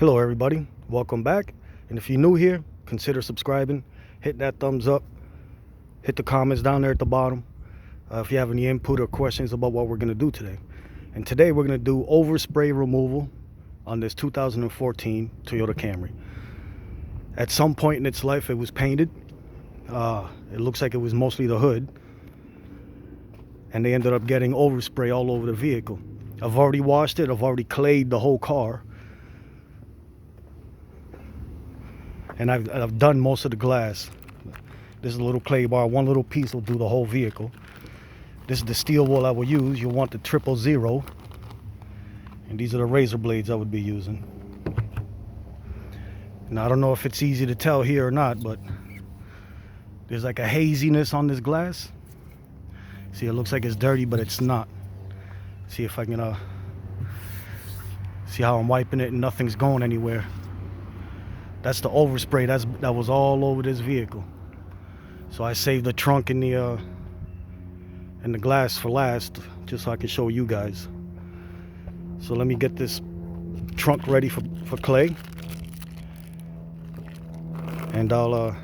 Hello everybody, welcome back. And if you're new here, consider subscribing, hit that thumbs up, hit the comments down there at the bottom if you have any input or questions about what we're going to do today. And today we're going to do overspray removal on this 2014 Toyota Camry. At some point in its life it was painted. It looks like it was mostly the hood, and they ended up getting overspray all over the vehicle. I've already washed it, I've already clayed the whole car, and I've done most of the glass. This is a little clay bar, one little piece will do the whole vehicle. This is the steel wool I will use. You'll want the 000, and these are the razor blades I would be using. Now I don't know if it's easy to tell here or not, but there's like a haziness on this glass. See, it looks like it's dirty, but it's not. See if I can see how I'm wiping it and nothing's going anywhere. That's the overspray. That was all over this vehicle. So I saved the trunk and the glass for last, just so I can show you guys. So let me get this trunk ready for clay, and I'll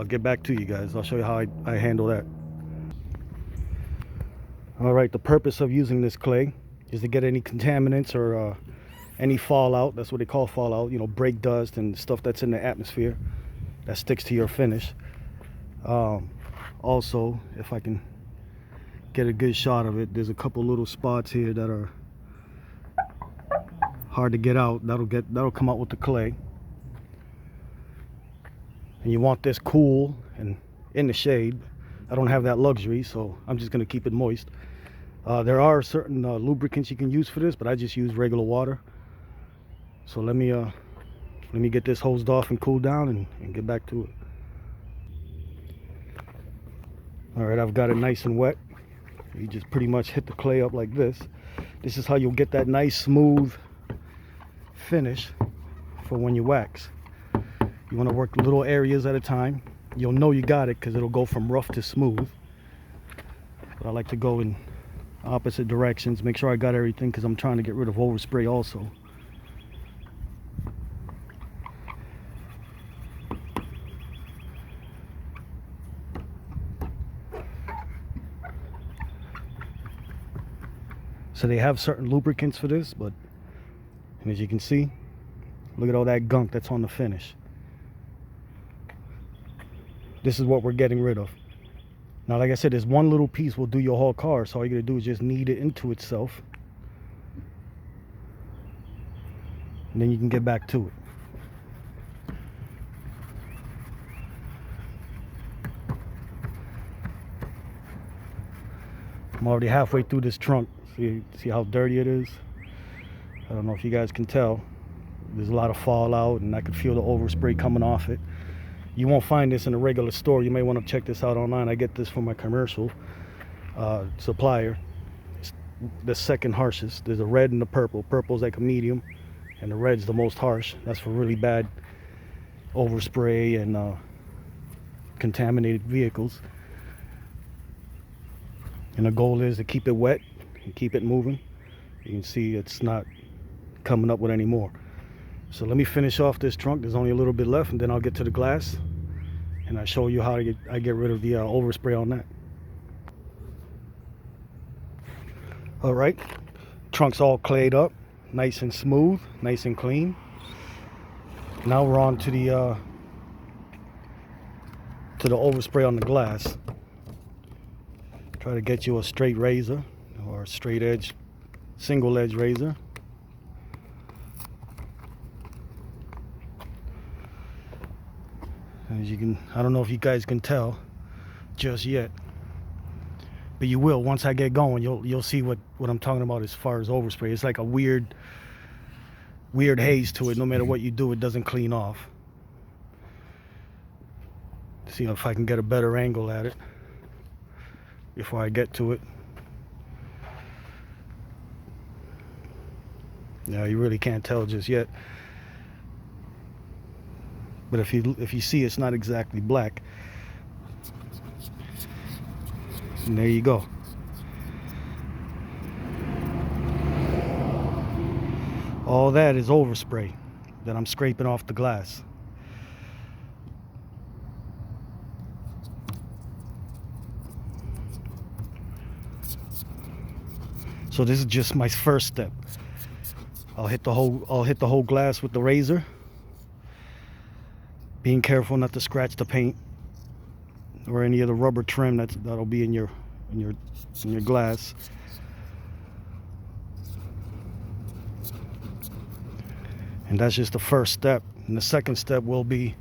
get back to you guys. I'll show you how I handle that. All right, the purpose of using this clay is to get any contaminants or any fallout. That's what they call fallout, you know, brake dust and stuff that's in the atmosphere that sticks to your finish. Also, if I can get a good shot of it, there's a couple little spots here that are hard to get out. That'll come out with the clay. And you want this cool and in the shade. I don't have that luxury, so I'm just going to keep it moist. There are certain lubricants you can use for this, but I just use regular water. So let me get this hosed off and cool down and get back to it. All right, I've got it nice and wet. You just pretty much hit the clay up like this. This is how you'll get that nice smooth finish for when you wax. You want to work little areas at a time. You'll know you got it because it'll go from rough to smooth. But I like to go in opposite directions, make sure I got everything, because I'm trying to get rid of overspray also. So they have certain lubricants for this, but and as you can see, look at all that gunk that's on the finish. This is what we're getting rid of. Now, like I said, this one little piece will do your whole car, so all you gotta do is just knead it into itself, and then you can get back to it. I'm already halfway through this trunk. See how dirty it is? I don't know if you guys can tell. There's a lot of fallout, and I can feel the overspray coming off it. You won't find this in a regular store. You may want to check this out online. I get this from my commercial supplier. It's the second harshest. There's a red and the purple. Purple's like a medium, and the red's the most harsh. That's for really bad overspray and contaminated vehicles. And the goal is to keep it wet and keep it moving. You can see it's not coming up with any more. So let me finish off this trunk. There's only a little bit left, and then I'll get to the glass and I'll show you how I get rid of the overspray on that. All right, trunk's all clayed up, nice and smooth, nice and clean. Now we're on to the overspray on the glass. Try to get you a straight razor or a straight edge, single edge razor. As you can, I don't know if you guys can tell just yet, but you will once I get going. You'll see what I'm talking about as far as overspray. It's like a weird haze to it. No matter what you do, it doesn't clean off. See if I can get a better angle at it before I get to it. Yeah, you really can't tell just yet. But if you see, it's not exactly black. And there you go. All that is overspray. that I'm scraping off the glass. So this is just my first step. I'll hit the whole glass with the razor, being careful not to scratch the paint or any of the rubber trim that'll be in your glass. And that's just the first step. And the second step will be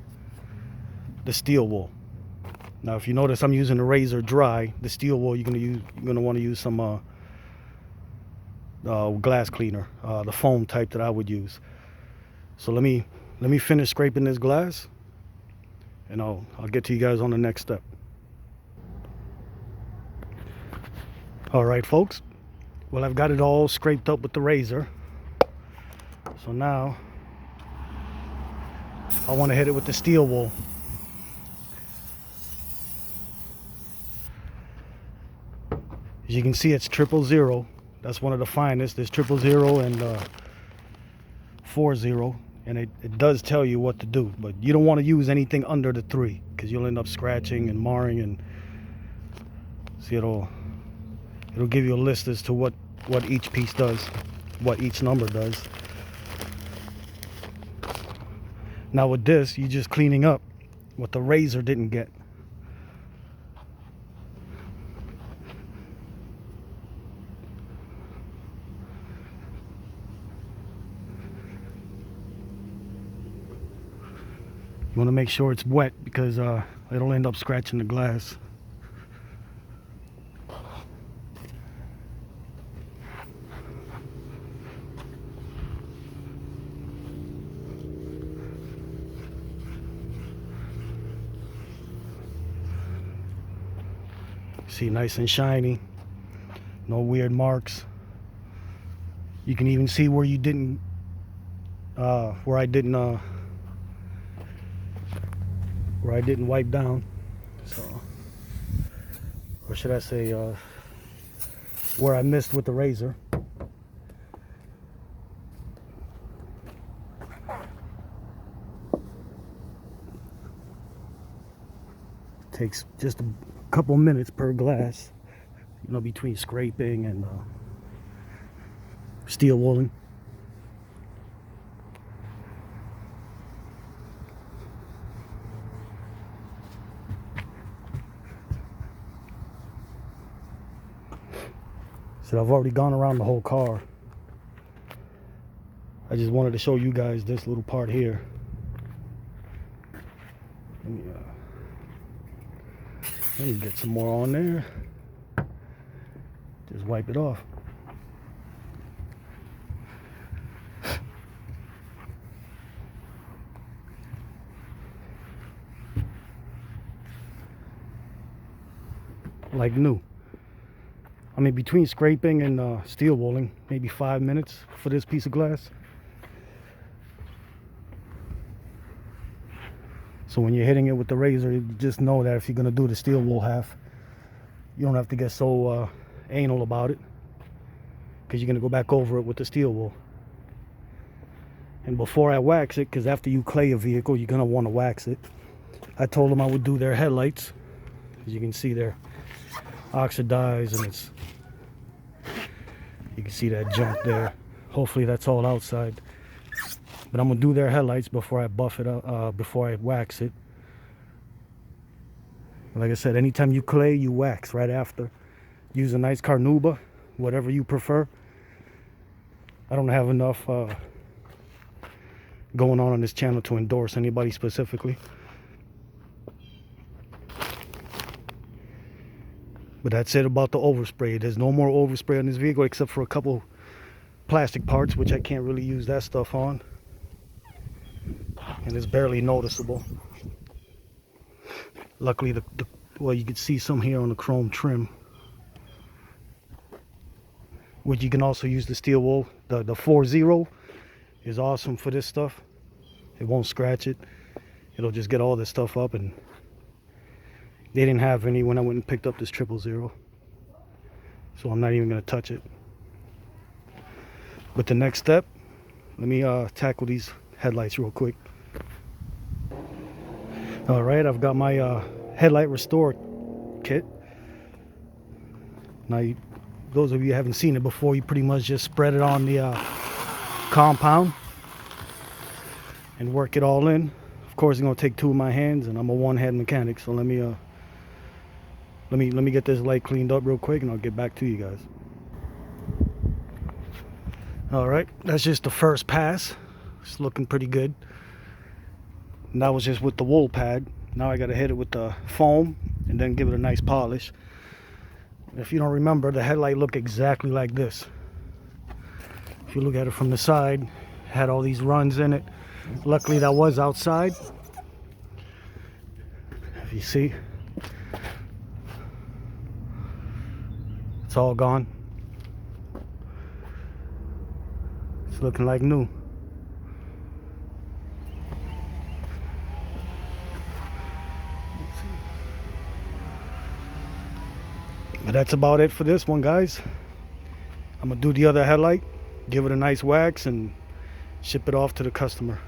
the steel wool. Now, if you notice, I'm using the razor dry. The steel wool, you're gonna want to use some glass cleaner, the foam type that I would use. So let me finish scraping this glass, and I'll get to you guys on the next step. All right, folks. Well, I've got it all scraped up with the razor. So now I want to hit it with the steel wool. As you can see, it's 000. That's one of the finest. There's 000 and 40, and it does tell you what to do. But you don't want to use anything under the 3, because you'll end up scratching and marring. And see, it'll give you a list as to what each piece does, what each number does. Now with this, you're just cleaning up what the razor didn't get. You want to make sure it's wet, because it'll end up scratching the glass. See, nice and shiny, no weird marks. You can even see where you didn't, where I didn't wipe down. So, or should I say, where I missed with the razor. Takes just a couple minutes per glass, between scraping and steel wooling. So I've already gone around the whole car. I just wanted to show you guys this little part here. Let me get some more on there. Just wipe it off. Like new. I mean, between scraping and steel wooling, maybe 5 minutes for this piece of glass. So when you're hitting it with the razor, you just know that if you're going to do the steel wool half, you don't have to get so anal about it, because you're going to go back over it with the steel wool. And before I wax it, because after you clay a vehicle, you're going to want to wax it. I told them I would do their headlights. As you can see, they're oxidized, and you can see that junk there. Hopefully that's all outside. But I'm gonna do their headlights before I buff it up, before I wax it. Like I said, anytime you clay, you wax right after. Use a nice carnauba, whatever you prefer. I don't have enough going on this channel to endorse anybody specifically. But that's it about the overspray. There's no more overspray on this vehicle except for a couple plastic parts, which I can't really use that stuff on. And it's barely noticeable. Luckily, well, you can see some here on the chrome trim, which you can also use the steel wool. The 40 is awesome for this stuff. It won't scratch it. It'll just get all this stuff up, and they didn't have any when I went and picked up this 000. So I'm not even going to touch it. But the next step, let me tackle these headlights real quick. All right, I've got my headlight restore kit. Now, those of you who haven't seen it before, you pretty much just spread it on the compound and work it all in. Of course, it's gonna take two of my hands, and I'm a one-hand mechanic. So let me get this light cleaned up real quick, and I'll get back to you guys. All right, that's just the first pass. It's looking pretty good. And that was just with the wool pad. Now I gotta hit it with the foam and then give it a nice polish. If you don't remember, the headlight looked exactly like this. If you look at it from the side, it had all these runs in it. Luckily that was outside. If you see, it's all gone. It's looking like new. But that's about it for this one, guys. I'm gonna do the other headlight, give it a nice wax, and ship it off to the customer.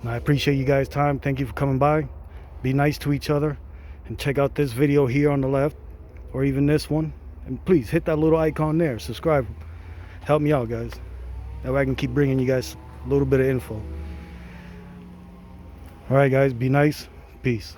And I appreciate you guys' time. Thank you for coming by. Be nice to each other, and check out this video here on the left, or even this one. And please hit that little icon there, subscribe. Help me out, guys. That way I can keep bringing you guys a little bit of info. All right, guys, be nice. Peace.